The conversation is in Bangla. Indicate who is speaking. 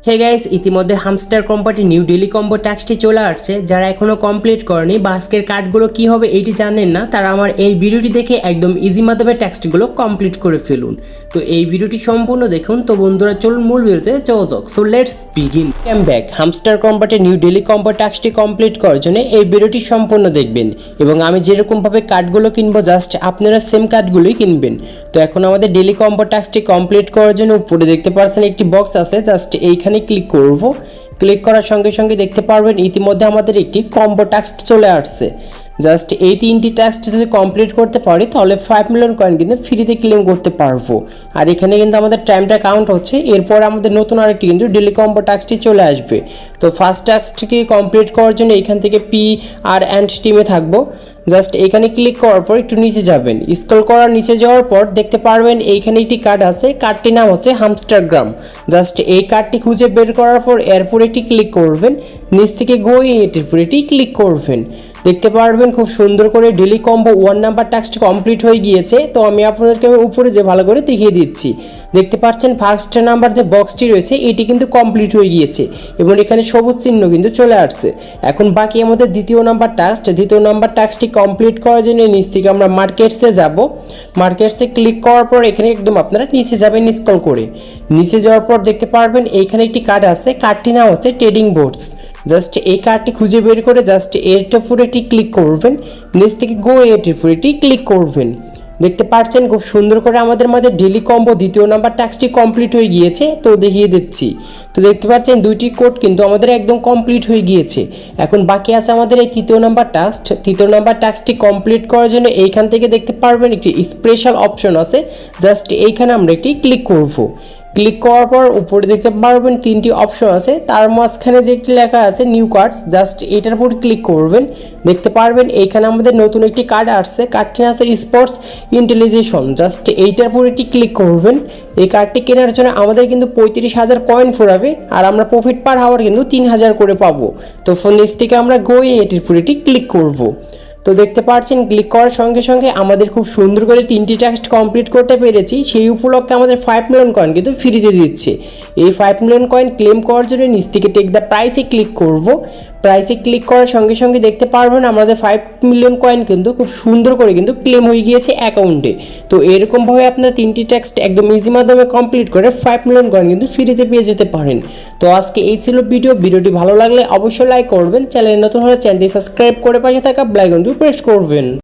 Speaker 1: হে গাইস, ইতিমধ্যে হামস্টার কোম্পানির নিউ ডেইলি কম্বো টাস্কটি চলে আসছে। যারা এখনো কমপ্লিট করেনি বা আজকের কার্ডগুলো কি হবে এইটি জানেন না, তারা আমার এই ভিডিওটি দেখে একদম ইজি মাধ্যমে টাস্কটিগুলো কমপ্লিট করে ফেলুন। তো এই ভিডিওটি সম্পূর্ণ দেখুন। তো বন্ধুরা চলুন মূল ভিডিওতে যাওয়া যাক। So let's begin. Come back. Hamster কোম্পানির নিউ ডেইলি কম্বো টাস্কটি কমপ্লিট করার জন্য এই ভিডিওটি সম্পূর্ণ দেখবেন এবং আমি যেরকমভাবে কার্ডগুলো কিনবো জাস্ট আপনারা সেম কার্ডগুলোই কিনবেন। তো এখন আমাদের ডেইলি কম্বো টাস্কটি কমপ্লিট করার জন্য উপরে দেখতে পাচ্ছেন একটি বক্স আছে, জাস্ট এইখানে ক্লিক করব। ক্লিক করার সঙ্গে সঙ্গে দেখতে পারবেন ইতিমধ্যে আমাদের একটি কম্বো টাস্ক চলে আসছে। জাস্ট এই তিনটি টাস্ক যদি কমপ্লিট করতে পারি তাহলে 5 মিলিয়ন কয়েন কিন্তু ফ্রিতে ক্লেম করতে পারবো। আর এখানে কিন্তু আমাদের টাইমটা কাউন্ট হচ্ছে। এরপর আমাদের নতুন আরেকটি কিন্তু ডেইলি কম্বো টাস্কটি চলে আসবে। তো ফার্স্ট টাস্কটিকে কমপ্লিট করার জন্য এখান থেকে পি আর অ্যান্ড টিমে থাকবো। জাস্ট এখানে ক্লিক করার পর একটু নিচে যাবেন। স্ক্রল করার নিচে যাওয়ার পর দেখতে পারবেন এইখানে একটি কার্ড আছে। কার্ডটির নাম হচ্ছে হামস্টারগ্রাম। জাস্ট এই কার্ডটি খুঁজে বের করার পর এরপর একটি ক্লিক করবেন। নিচ থেকে গো এটির উপর এটি ক্লিক করবেন। দেখতে পারবেন খুব সুন্দর করে ডেইলি কম্বো 1 নাম্বার টাস্কটি কমপ্লিট হয়ে গিয়েছে। তো আমি আপনাদেরকে উপরে যে ভালো করে দেখিয়ে দিচ্ছি। দেখতে পাচ্ছেন ফার্স্ট নাম্বার যে বক্সটি রয়েছে এটি কিন্তু কমপ্লিট হয়ে গিয়েছে এবং এখানে সবুজ চিহ্ন কিন্তু চলে আসছে। এখন বাকি আমাদের দ্বিতীয় নাম্বার টাস্কটি কমপ্লিট করার জন্য নিচ থেকে আমরা মার্কেটসে যাব। মার্কেটসে ক্লিক করার পর এখানে একদম আপনারা নিচে যাবেন। স্ক্রল করে নিচে যাওয়ার পর দেখতে পারবেন এইখানে একটি কার্ড আছে। কার্ডটি নাম হচ্ছে ট্রেডিং বোর্ডস। জাস্ট এই কার্ডটি খুঁজে বের করে জাস্ট এরটার উপর এটি ক্লিক করবেন। নিচ থেকে গো এটির উপর এটি ক্লিক করবেন। দেখতে পাচ্ছেন খুব সুন্দর করে আমাদের মধ্যে ডেইলি কম্বো দ্বিতীয় নাম্বার টাস্কটি কমপ্লিট হয়ে গিয়েছে। তো দেখিয়ে দিচ্ছি। তো দেখতে পাচ্ছেন দুইটি কোড কিন্তু আমাদের একদম কমপ্লিট হয়ে গিয়েছে। এখন বাকি আছে আমাদের এই তৃতীয় নাম্বার টাস্ক। তৃতীয় নাম্বার টাস্কটি কমপ্লিট করার জন্য এইখান থেকে দেখতে পারবেন একটি স্পেশাল অপশন আছে। জাস্ট এইখানে আমরা একটি ক্লিক করব। ক্লিক করার পর উপরে দেখতে পারবেন তিনটি অপশন আছে। তার মাঝখানে যে একটি লেখা আছে নিউ কার্ডস, জাস্ট এটার উপর ক্লিক করবেন। দেখতে পারবেন এইখানে আমাদের নতুন একটি কার্ড আসছে। কার্ডটি আছে স্পোর্টস ইন্টেলিজেশন। জাস্ট এইটার উপর একটি ক্লিক করবেন। এই কার্ডটি কেনার জন্য আমাদের কিন্তু 35,000 কয়েন ফুরাবে আর আমরা প্রফিট পার হাওয়ার কিন্তু 3,000 করে পাবো। তো ফোন নিচ থেকে আমরা গোয়ে এটির উপর এটি ক্লিক করব। তো দেখতে পাচ্ছেন ক্লিক করার সঙ্গে সঙ্গে আমাদের খুব সুন্দর করে তিনটি টাস্ক কমপ্লিট করতে পেরেছি। সেই উপলক্ষে আমাদের 5 মিলিয়ন কয়েন কিন্তু ফ্রিতে দিচ্ছে। এই 5 মিলিয়ন কয়েন ক্লেম করার জন্য নিচ থেকে টেক দ্য প্রাইসে ক্লিক করব। প্রাইসে ক্লিক করার সঙ্গে সঙ্গে দেখতে পারবেন আমাদের 5 মিলিয়ন কয়েন কিন্তু খুব সুন্দর করে কিন্তু ক্লেম হয়ে গিয়েছে অ্যাকাউন্টে। তো এরকমভাবে আপনারা তিনটি টাস্ক একদম ইজি মাধ্যমে কমপ্লিট করে 5 মিলিয়ন কয়েন কিন্তু ফ্রিতে পেয়ে যেতে পারেন। তো আজকে এই ছিল ভিডিওটি ভালো লাগলে অবশ্যই লাইক করবেন। চ্যানেলে নতুন হলে চ্যানেলটি সাবস্ক্রাইব করে পাশে থাকা বেল আইকনটি প্রেস করবেন।